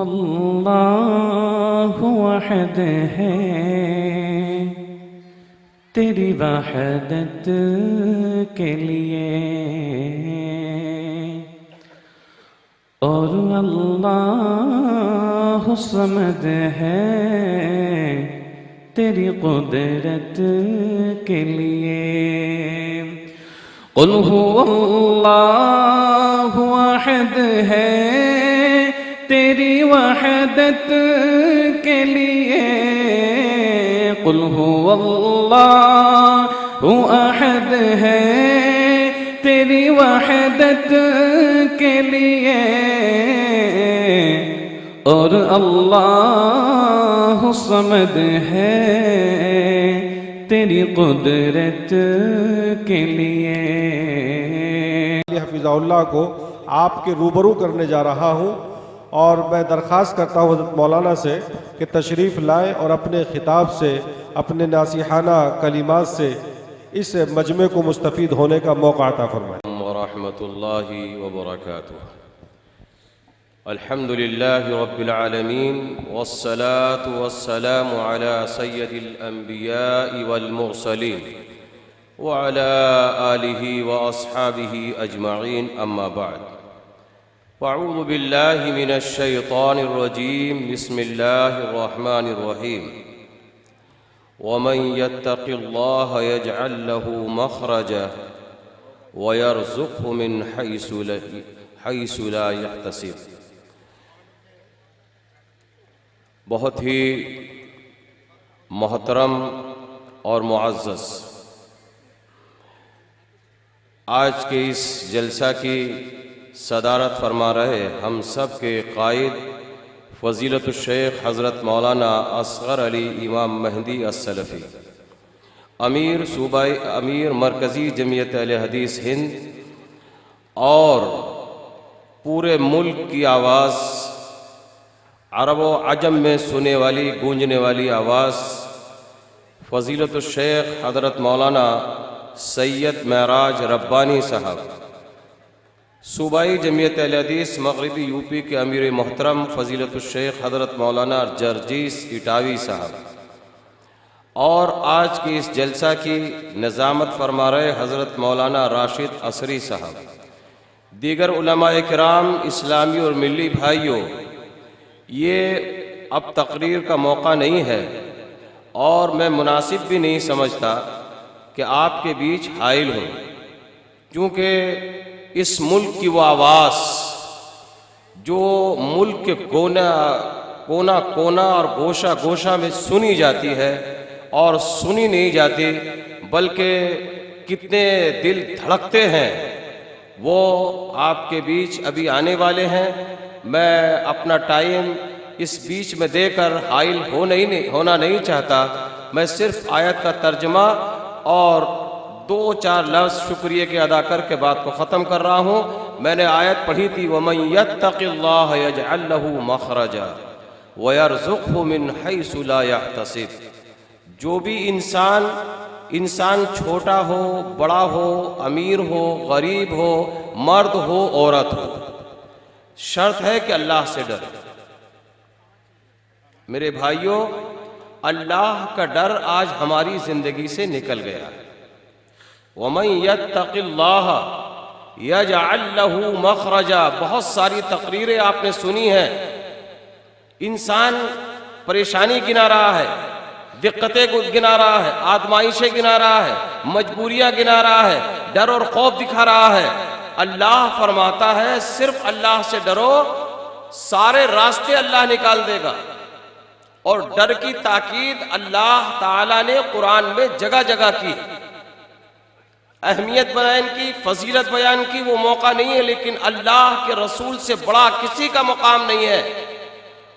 اللہ وحد ہے تیری وحدت کے لیے، اور اللہ صمد ہے تیری قدرت کے لیے۔ قل هو اللہ واحد ہے تیری وحدت کے لیے، قل هو اللہ احد ہے تیری وحدت کے لیے، اور اللہ صمد ہے تیری قدرت کے لیے۔ حفظہ اللہ کو آپ کے روبرو کرنے جا رہا ہوں، اور میں درخواست کرتا ہوں حضرت مولانا سے کہ تشریف لائیں اور اپنے خطاب سے، اپنے ناصحانہ کلمات سے اس مجمع کو مستفید ہونے کا موقع عطا فرمائیں۔ ورحمۃ اللہ وبرکاتہ۔ الحمد للہ رب العالمین، والصلاة والسلام على سید الانبیاء والمرسلین وعلى آلہ واصحابہ اجمعین، اما بعد۔ فاعوذ باللہ من الشیطان الرجیم، بسم اللہ الرحمن الرحیم۔ ومن يتق اللہ يجعل له مخرجا ويرزقه من حيث لا يحتسب۔ بہت ہی محترم اور معزز آج کے اس جلسہ کی صدارت فرما رہے ہم سب کے قائد فضیلت الشیخ حضرت مولانا اصغر علی امام مہدی السلفی، امیر مرکزی جمعیت اہل حدیث ہند، اور پورے ملک کی آواز، عرب و عجم میں سنے والی گونجنے والی آواز، فضیلت الشیخ حضرت مولانا سید معراج ربانی صاحب، صوبائی جمعیت اہل حدیث مغربی یو پی کے امیر محترم فضیلت الشیخ حضرت مولانا جرجیس اٹاوی صاحب، اور آج کی اس جلسہ کی نظامت فرما رہے حضرت مولانا راشد عصری صاحب، دیگر علماء کرام، اسلامی اور ملی بھائیوں، یہ اب تقریر کا موقع نہیں ہے، اور میں مناسب بھی نہیں سمجھتا کہ آپ کے بیچ حائل ہوں، کیونکہ اس ملک کی وہ آواز جو ملک کے کونا کونا اور گوشہ گوشہ میں سنی جاتی ہے، اور سنی نہیں جاتی بلکہ کتنے دل دھڑکتے ہیں، وہ آپ کے بیچ ابھی آنے والے ہیں۔ میں اپنا ٹائم اس بیچ میں دے کر حائل ہونا نہیں چاہتا، میں صرف آیت کا ترجمہ اور 2-4 لفظ شکریہ کے ادا کر کے بات کو ختم کر رہا ہوں۔ میں نے آیت پڑھی تھی وَمَن يَتَّقِ اللَّهَ يَجْعَل لَّهُ مَخْرَجًا وَيَرْزُقْهُ مِنْ حَيْثُ لَا يَحْتَسِبُ۔ جو بھی انسان چھوٹا ہو، بڑا ہو، امیر ہو، غریب ہو، مرد ہو، عورت ہو، شرط ہے کہ اللہ سے ڈرے۔ میرے بھائیوں، اللہ کا ڈر آج ہماری زندگی سے نکل گیا ہے۔ وَمَن يَتَّقِ اللَّهَ يَجْعَل لَّهُ مَخْرَجًا، بہت ساری تقریریں آپ نے سنی ہیں، انسان پریشانی گنا رہا ہے، دقتیں گنا رہا ہے، آزمائشیں گنا رہا ہے، مجبوریاں گنا رہا ہے، ڈر اور خوف دکھا رہا ہے۔ اللہ فرماتا ہے صرف اللہ سے ڈرو، سارے راستے اللہ نکال دے گا۔ اور ڈر کی تاکید اللہ تعالیٰ نے قرآن میں جگہ جگہ کی، اہمیت بیان کی، فضیلت بیان کی۔ وہ موقع نہیں ہے، لیکن اللہ کے رسول سے بڑا کسی کا مقام نہیں ہے۔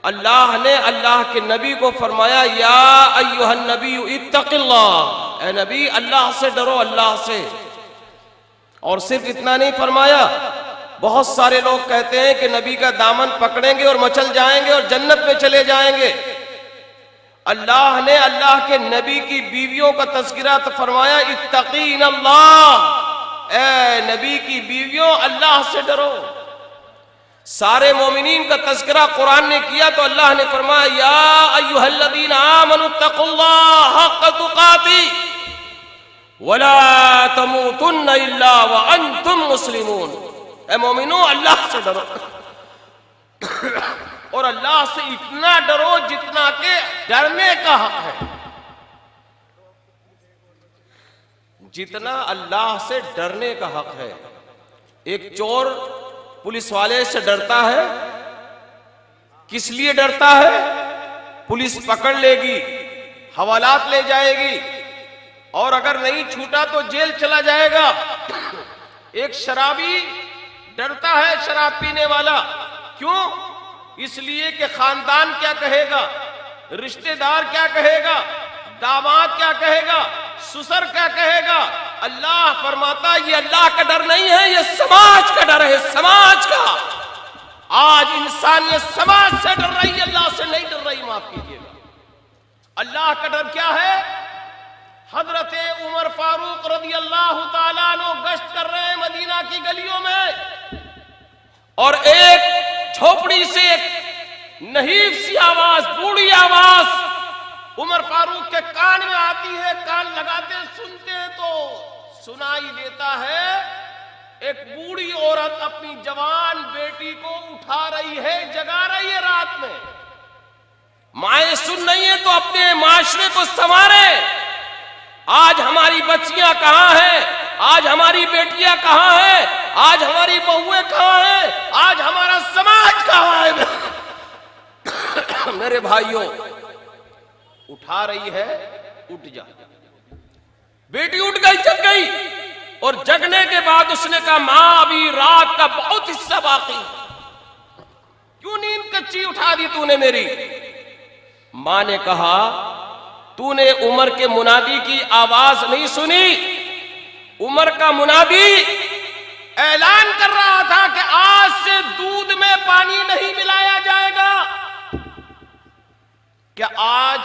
اللہ نے اللہ کے نبی کو فرمایا یا ایھا النبی اتق اللہ، اے نبی اللہ سے ڈرو، اللہ سے۔ اور صرف اتنا نہیں فرمایا، بہت سارے لوگ کہتے ہیں کہ نبی کا دامن پکڑیں گے اور مچل جائیں گے اور جنت میں چلے جائیں گے۔ اللہ نے اللہ کے نبی کی بیویوں کا تذکرہ تو فرمایا اتقین اللہ، اے نبی کی بیویوں اللہ سے ڈرو۔ سارے مومنین کا تذکرہ قرآن نے کیا تو اللہ نے فرمایا یا ایھا الذین آمنوا اتقوا اللہ حق تقاته ولا تموتن الا وانتم مسلمون. اے مومنو اللہ سے ڈرو اور اللہ سے اتنا ڈرو جتنا کہ ڈرنے کا حق ہے، جتنا اللہ سے ڈرنے کا حق ہے. ایک چور پولیس والے سے ڈرتا ہے، کس لیے ڈرتا ہے؟ پولیس پکڑ لے گی، حوالات لے جائے گی، اور اگر نہیں چھوٹا تو جیل چلا جائے گا. ایک شرابی ڈرتا ہے شراب پینے والا، کیوں؟ اس لیے کہ خاندان کیا کہے گا، رشتہ دار کیا کہے گا، داماد کیا کہے گا، سسر کیا کہے گا. اللہ فرماتا یہ اللہ کا ڈر نہیں ہے، یہ سماج کا ڈر ہے، سماج کا. آج انسانیت سماج سے ڈر رہی ہے، اللہ سے نہیں ڈر رہی. معاف کیجیے گا. اللہ کا ڈر کیا ہے؟ حضرت عمر فاروق رضی اللہ تعالیٰ عنہ گشت کر رہے ہیں مدینہ کی گلیوں میں، اور ایک جھوپڑی سے ایک نحیف سی آواز، بوڑھی آواز عمر فاروق کے کان میں آتی ہے. کان لگاتے سنتے ہیں تو سنائی دیتا ہے ایک بوڑھی عورت اپنی جوان بیٹی کو اٹھا رہی ہے، جگا رہی ہے رات میں. مائیں سن رہی ہیں تو اپنے معاشرے کو سنوارے. آج ہماری بچیاں کہاں ہیں؟ آج ہماری بیٹیاں کہاں ہیں؟ آج ہماری بہویں کہاں ہیں؟ آج ہمارا سماج کہاں ہے؟ میرے بھائیوں، اٹھا رہی ہے، اٹھ جا. بیٹی اٹھ گئی، جگ گئی، اور جگنے کے بعد اس نے کہا ماں ابھی رات کا بہت حصہ باقی، کیوں نیند کچی اٹھا دی تو نے میری؟ ماں نے کہا تو نے عمر کے منادی کی آواز نہیں سنی؟ عمر کا منادی اعلان کر رہا تھا کہ آج سے دودھ میں پانی نہیں ملایا جائے گا. کیا آج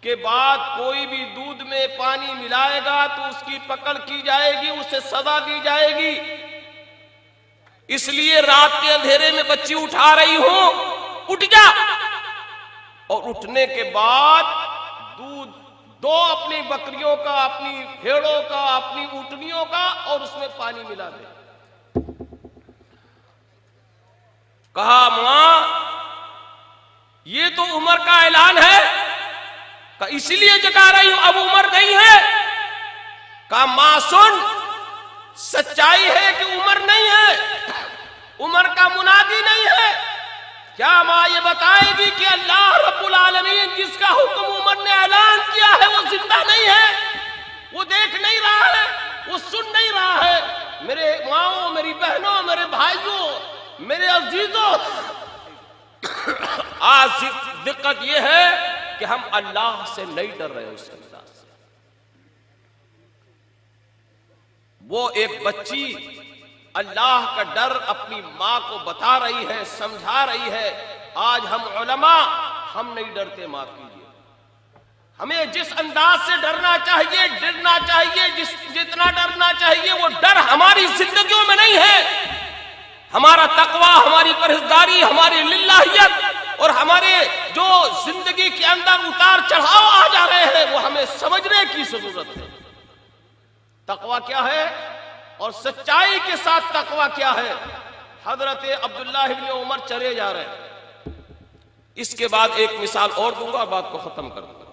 کے بعد کوئی بھی دودھ میں پانی ملائے گا تو اس کی پکڑ کی جائے گی، اسے سزا دی جائے گی. اس لیے رات کے اندھیرے میں بچی اٹھا رہی ہوں، اٹھ جا. اور اٹھنے کے بعد دودھ دو اپنی بکریوں کا، اپنی بھیڑوں کا، اپنی اونٹنیوں کا، اور اس میں پانی ملا دے. کہا ماں یہ تو عمر کا اعلان ہے. کہا اسی لیے جگا رہی ہوں، اب عمر نہیں ہے. کہا ماں سن، سچائی ہے کہ عمر نہیں ہے، عمر کا منادی نہیں ہے. کیا ماں یہ بتائے گی کہ اللہ رب العالمین جس کا حکم عمر نے اعلان کیا ہے وہ زندہ نہیں ہے، وہ دیکھ نہیں رہا ہے، وہ سن نہیں رہا ہے؟ میرے ماؤں، میری بہنوں، میرے بھائیوں، میرے عزیزوں، آج دقت یہ ہے کہ ہم اللہ سے نہیں ڈر رہے. اس اللہ سے وہ ایک بچی اللہ کا ڈر اپنی ماں کو بتا رہی ہے، سمجھا رہی ہے. آج ہم علماء ہم نہیں ڈرتے. معاف کیجیے. ہمیں جس انداز سے ڈرنا چاہیے، ڈرنا چاہیے، جتنا ڈرنا چاہیے، وہ ڈر ہماری زندگیوں میں نہیں ہے. ہمارا تقویٰ، ہماری پرہیزگاری، ہماری للہیت اور ہمارے جو زندگی کے اندر اتار چڑھاؤ آ جا رہے ہیں وہ ہمیں سمجھنے کی ضرورت ہے. تقویٰ کیا ہے اور سچائی کے ساتھ تقویٰ کیا ہے؟ حضرت عبداللہ ابن عمر چلے جا رہے ہیں. اس کے بعد ایک مثال اور دوں گا، بات کو ختم کر دوں گا.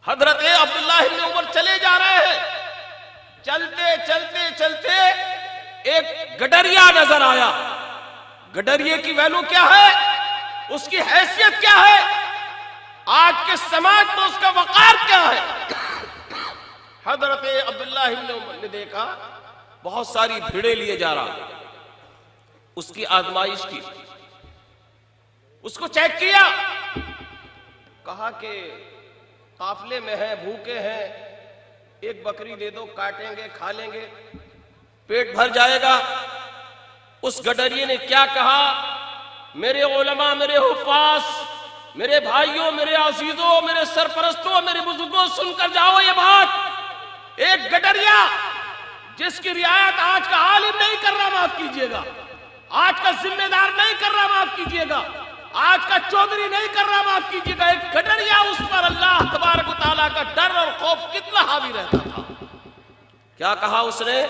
حضرت عبداللہ ابن عمر چلے جا رہے ہیں. چلتے چلتے چلتے ایک گڈریا نظر آیا. گڈریے کی ویلو کیا ہے؟ اس کی حیثیت کیا ہے؟ آج کے سماج میں اس کا وقار کیا ہے؟ حضرت عبداللہ ابن عمر نے دیکھا بہت ساری بھیڑیں لیے جا رہا، اس کی آزمائش کی. اس کو چیک کیا، کہا کہ قافلے میں ہیں، بھوکے ہیں، ایک بکری دے دو، کاٹیں گے، کھا لیں گے، پیٹ بھر جائے گا. اس گڈریے نے کیا کہا؟ میرے علماء، میرے حفاظ، میرے بھائیوں، میرے عزیزوں، میرے سرپرستوں، میرے بزرگوں، سن کر جاؤ یہ بات. ایک گڈریا جس کی رعایت آج کا عالم نہیں کر رہا، معاف کیجیے گا، آج کا ذمہ دار نہیں کر رہا معاف کیجئے گا، آج کا چودھری نہیں کر رہا معاف کیجئے گا، ایک گڈریا اس پر اللہ تبارک و تعالیٰ کا ڈر اور خوف کتنا حاوی رہتا تھا۔ کیا کہا اس نے؟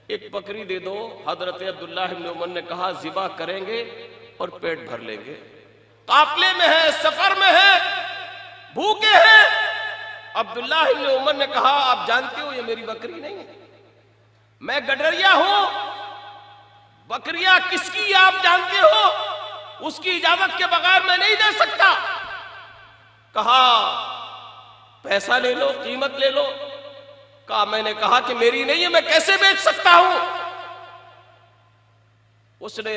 ایک بکری دے دو۔ حضرت عبداللہ بن عمر نے کہا ذبح کریں گے اور پیٹ بھر لیں گے، قافلے میں ہے، سفر میں ہے، بھوکے ہیں۔ عبداللہ بن عمر نے کہا آپ جانتے ہو یہ میری بکری نہیں ہے، میں گڈریا ہوں، بکریاں کس کی آپ جانتے ہو، اس کی اجازت کے بغیر میں نہیں دے سکتا۔ کہا پیسہ لے لو، قیمت لے لو۔ کہا میں نے کہا کہ میری نہیں ہے، میں کیسے بیچ سکتا ہوں؟ اس نے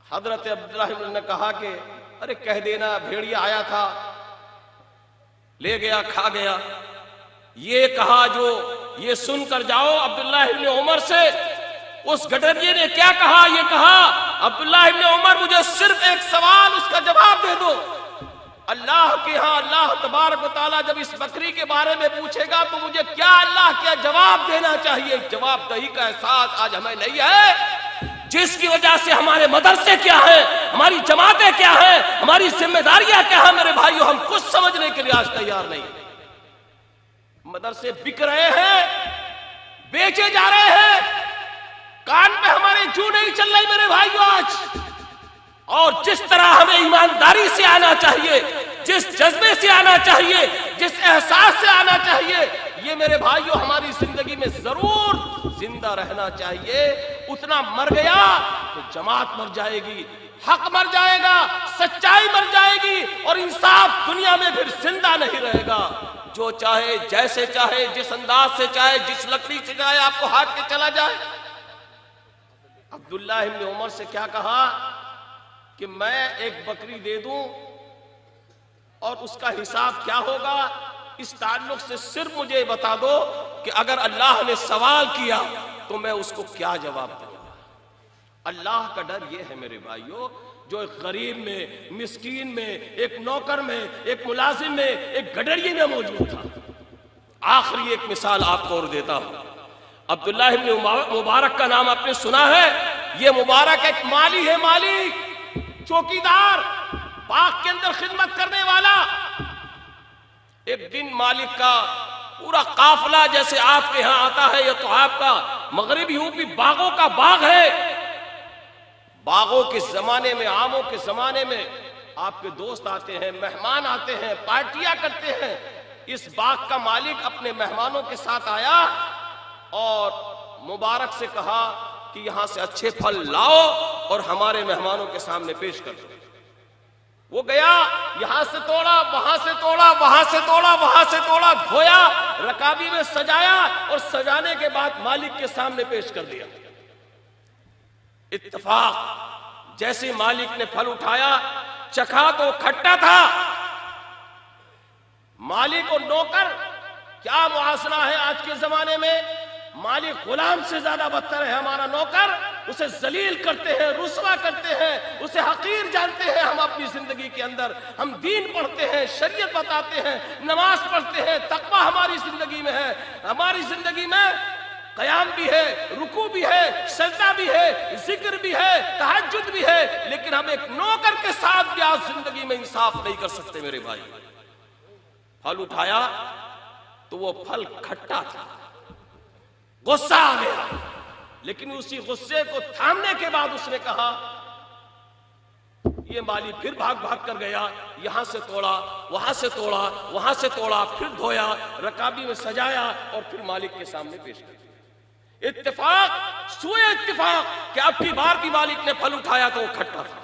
حضرت عبداللہ نے کہا کہ ارے کہہ دینا بھیڑیا آیا تھا، لے گیا، کھا گیا۔ یہ کہا جو یہ سن کر جاؤ عبداللہ بن عمر سے، اس گڈریے نے کیا کہا؟ یہ کہا عبداللہ بن عمر مجھے صرف ایک سوال، اس کا جواب دے دو۔ اللہ کے ہاں اللہ تبارک و تعالیٰ جب اس بکری کے بارے میں پوچھے گا تو مجھے کیا اللہ کیا جواب دینا چاہیے؟ جواب دہی کا احساس آج ہمیں نہیں ہے، جس کی وجہ سے ہمارے مدرسے کیا ہیں، ہماری جماعتیں کیا ہیں، ہماری ذمہ داریاں کیا ہیں۔ میرے بھائیو ہم کچھ سمجھنے کے لیے آج تیار نہیں۔ مدرسے بک رہے ہیں، بیچے جا رہے ہیں، کان پہ ہمارے جو نہیں چل رہی میرے بھائیو آج۔ اور جس طرح ہمیں ایمانداری سے آنا چاہیے، جس جذبے سے آنا چاہیے، جس احساس سے آنا چاہیے، یہ میرے بھائیو ہماری زندگی میں ضرور زندہ رہنا چاہیے۔ اتنا مر گیا تو جماعت مر جائے گی، حق مر جائے گا، سچائی مر جائے گی، اور انصاف دنیا میں پھر زندہ نہیں رہے گا۔ جو چاہے جیسے چاہے جس انداز سے چاہے جس لکڑی سے چاہے آپ کو ہاتھ کے چلا جائے۔ عبداللہ بن عمر سے کیا کہا کہ میں ایک بکری دے دوں اور اس کا حساب کیا ہوگا؟ اس تعلق سے صرف مجھے بتا دو کہ اگر اللہ نے سوال کیا تو میں اس کو کیا جواب دوں گا۔ اللہ کا ڈر یہ ہے میرے بھائیو، جو ایک غریب میں، مسکین میں، ایک نوکر میں، ایک ملازم میں، ایک گڈریے میں موجود تھا۔ آخری ایک مثال آپ کو اور دیتا ہوں۔ عبداللہ بن مبارک کا نام آپ نے سنا ہے؟ یہ مبارک ایک مالی ہے، مالی، چوکیدار، باغ کے اندر خدمت کرنے والا۔ ایک دن مالک کا پورا قافلہ جیسے آپ کے ہاں آتا ہے، یہ تو آپ کا مغرب یوپی باغوں کا باغ ہے۔ باغوں کے زمانے میں، آموں کے زمانے میں آپ کے دوست آتے ہیں، مہمان آتے ہیں، پارٹیاں کرتے ہیں۔ اس باغ کا مالک اپنے مہمانوں کے ساتھ آیا اور مبارک سے کہا کہ یہاں سے اچھے پھل لاؤ اور ہمارے مہمانوں کے سامنے پیش کر دو۔ وہ گیا، یہاں سے توڑا، وہاں سے توڑا، وہاں سے توڑا، وہاں سے توڑا، دھویا، رکابی میں سجایا اور سجانے کے بعد مالک کے سامنے پیش کر دیا۔ اتفاق، جیسے مالک نے پھل اٹھایا، چکھا تو کھٹا تھا۔ مالک اور نوکر کیا موازنہ ہے آج کے زمانے میں؟ مالک غلام سے زیادہ بدتر ہے ہمارا نوکر، اسے ذلیل کرتے ہیں، رسوا کرتے ہیں، اسے حقیر جانتے ہیں۔ ہم اپنی زندگی کے اندر ہم دین پڑھتے ہیں، شریعت بتاتے ہیں، نماز پڑھتے ہیں، تقوی ہماری زندگی میں ہے، ہماری زندگی میں قیام بھی ہے، رکوع بھی ہے، سجدہ بھی ہے، ذکر بھی ہے، تہجد بھی ہے، لیکن ہم ایک نوکر کے ساتھ بھی آج زندگی میں انصاف نہیں کر سکتے میرے بھائی۔ پھل اٹھایا تو وہ پھل کھٹا تھا، غصہ آ گیا، لیکن اسی غصے کو تھامنے کے بعد اس نے کہا، یہ مالی پھر بھاگ بھاگ کر گیا، یہاں سے توڑا، وہاں سے توڑا، وہاں سے توڑا، پھر دھویا، رکابی میں سجایا اور پھر مالک کے سامنے پیش کر دیا۔ اتفاق، سوئے اتفاق کہ اب کی بار بھی مالک نے پھل اٹھایا تو وہ کھٹا تھا۔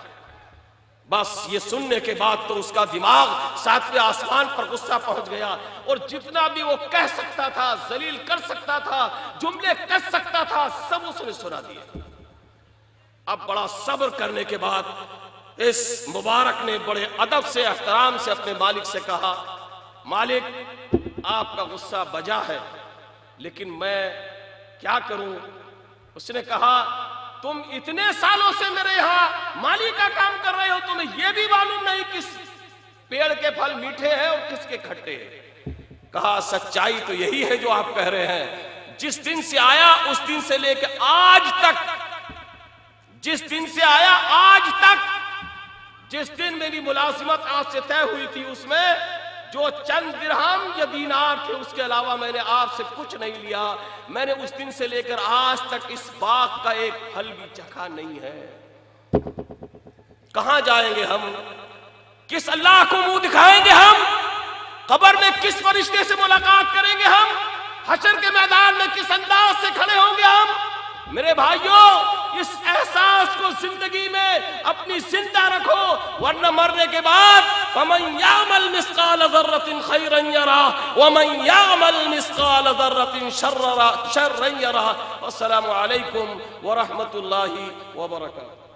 بس یہ سننے کے بعد تو اس کا دماغ ساتویں آسمان پر غصہ پہنچ گیا، اور جتنا بھی وہ کہہ سکتا تھا، ذلیل کر سکتا تھا، جملے کہہ سکتا تھا، سب اس نے سنا دیا۔ اب بڑا صبر کرنے کے بعد اس مبارک نے بڑے ادب سے، احترام سے اپنے مالک سے کہا، مالک آپ کا غصہ بجا ہے، لیکن میں کیا کروں؟ اس نے کہا، تم اتنے سالوں سے میرے یہاں مالی کا کام کر رہے ہو، تمہیں یہ بھی معلوم نہیں کس پیڑ کے پھل میٹھے ہیں اور کس کے کھٹے ہیں؟ کہا، سچائی تو یہی ہے جو آپ کہہ رہے ہیں، جس دن سے آیا اس دن سے لے کے آج تک جس دن سے آیا آج تک، جس دن میری ملازمت آپ سے طے ہوئی تھی، اس میں جو چند درہم یا دینار تھے اس کے علاوہ میں نے آپ سے کچھ نہیں لیا. میں نے اس دن سے لے کر آج تک اس باغ کا ایک پھل بھی چکھا نہیں ہے. کہاں جائیں گے ہم؟ کس اللہ کو منہ دکھائیں گے ہم؟ قبر میں کس فرشتے سے ملاقات کریں گے ہم؟ حشر کے میدان میں کس انداز سے کھڑے ہوں گے ہم؟ میرے بھائیوں، اس احساس کو زندگی میں اپنی زندہ رکھو، ورنہ مرنے کے بعد فَمَنْ يَعْمَلْ مِثْقَالَ ذَرَّةٍ خَيْرًا يَرَهُ وَمَنْ يَعْمَلْ مِثْقَالَ ذَرَّةٍ شَرًّا يَرَهُ. والسلام علیکم ورحمۃ اللہ وبرکاتہ.